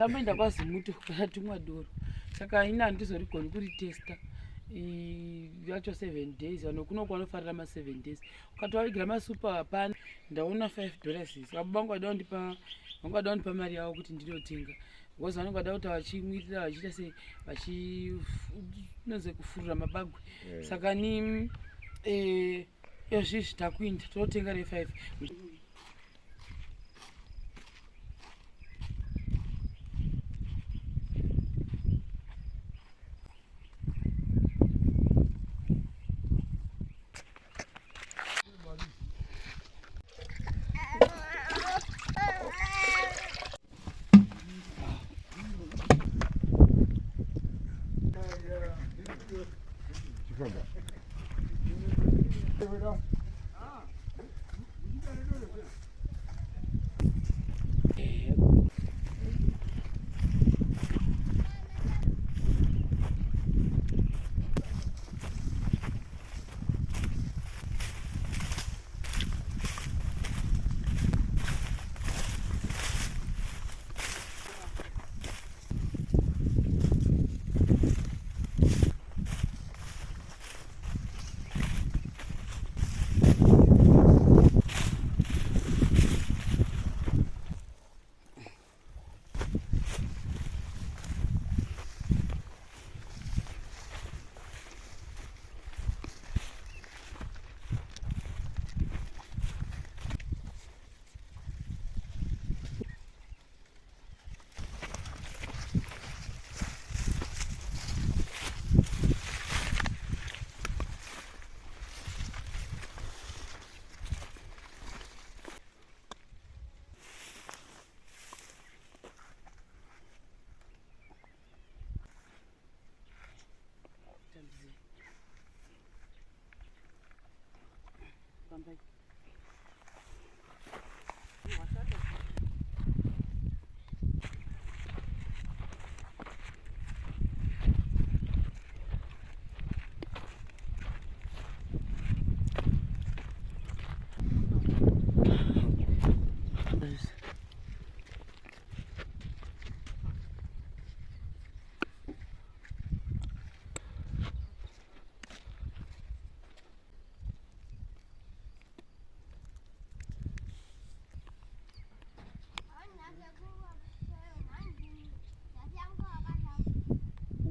Tamboenda kwaZimuto kwakatumwa doro saka ina handizorigoni kuritesta yacho 7 days vanhu kuno kwanofarira ma7 days ukatovavigira masupa hapana ndaona $5 isi baba vangu vada kundipa mari yavo kuti ndinotenga because vanenge vada kuti vachimwirira vachiita se vachinonze kufurira mabagwe saka ni ezvizvi takuinda totenga re5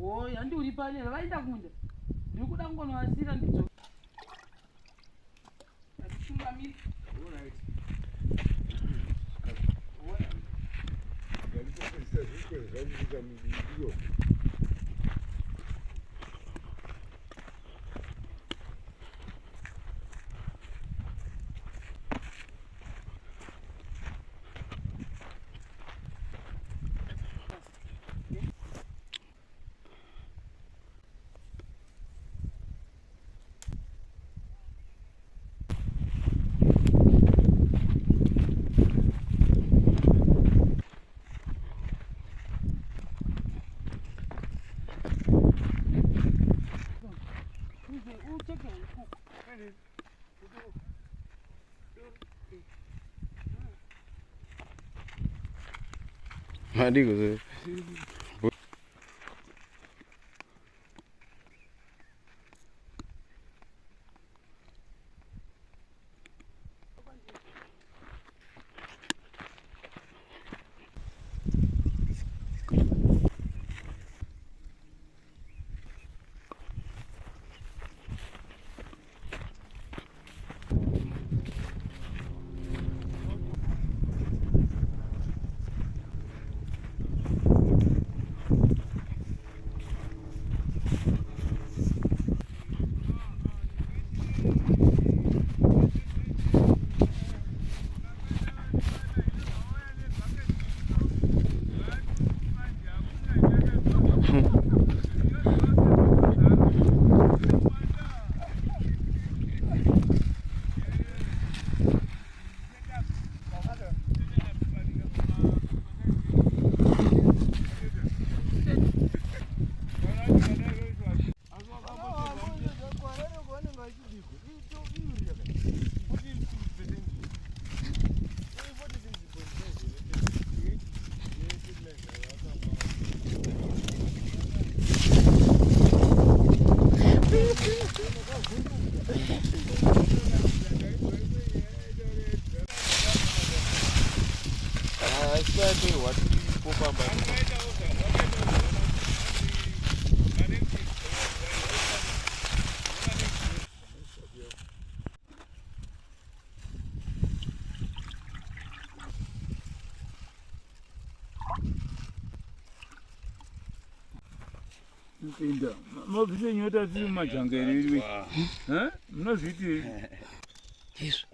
Oi, handi uri pale vaenda kunda ndiri kuda kungonovasira ndidzo achitungamiri Digo, sí. pamba. Pinda. Mabvise nyota tiri mumajangereri. Munozviti Yesu.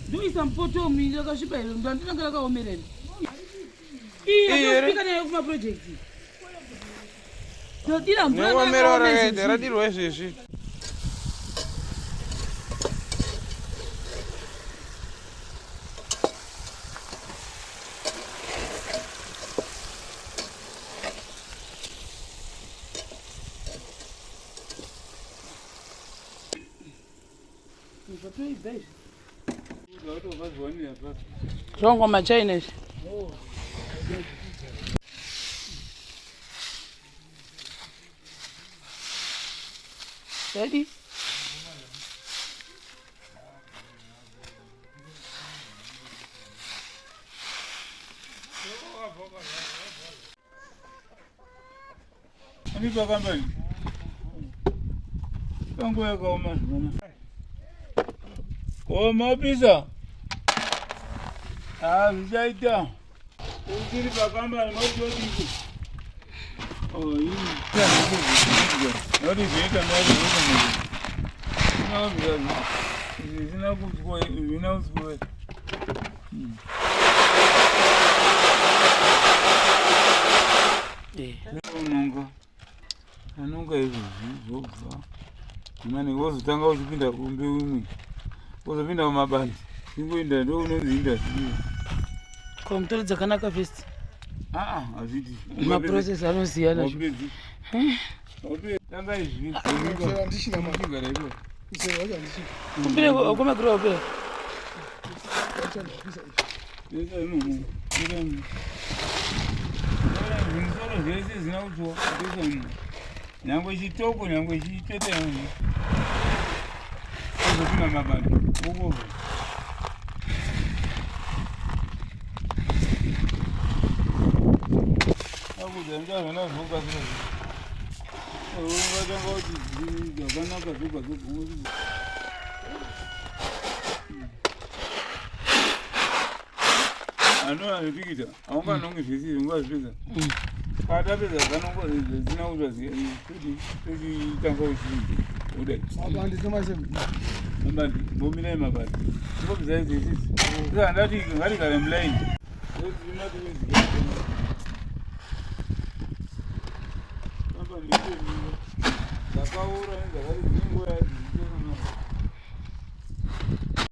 Ndoisa mpoto mwingi akasvipa here ndo andinenge rakaomerera. Atosvika nayo kumaprojekti. Ndodira mvura radirwa izvezvi. Zongo machaines. Ready? Anipa kambani. Kangu yakaoma. Oma pizza. Vichaita. Ukiri pakambani mojodiko. Hii. Nodi vika nodi vika. Zina kuchukua vinauchukua. Anonga hivi zobva. Mani wozotanga uchipinda kumbe umwe. Wozopinda kumabandi. Ingoenda ndo unozinda sio. Kwa mtori dzakanaka first. Azviti. Maprocess anosiyana. Ope tanga izvi. Andishina Magara ipo. Kupire kumagura ope. Yesa ino. Zvinzoro zvese zvinaudzwa ndezvani nyangwe chitoko nyangwe chitete ozopinda mabando ukova akudza ndazvana zvokasira ungatanga kuti zvakanaka zvoga zoga anoazvipikita aunganonge zvese ungazvipedza patapedza zanongo zinaudzwa kuti tochitanga uchii udai mabandi momirai mabandi ngobvisa izvezisi saka ndati ngatigare mulaini dzakaura nedzakati dzinenguva yadzo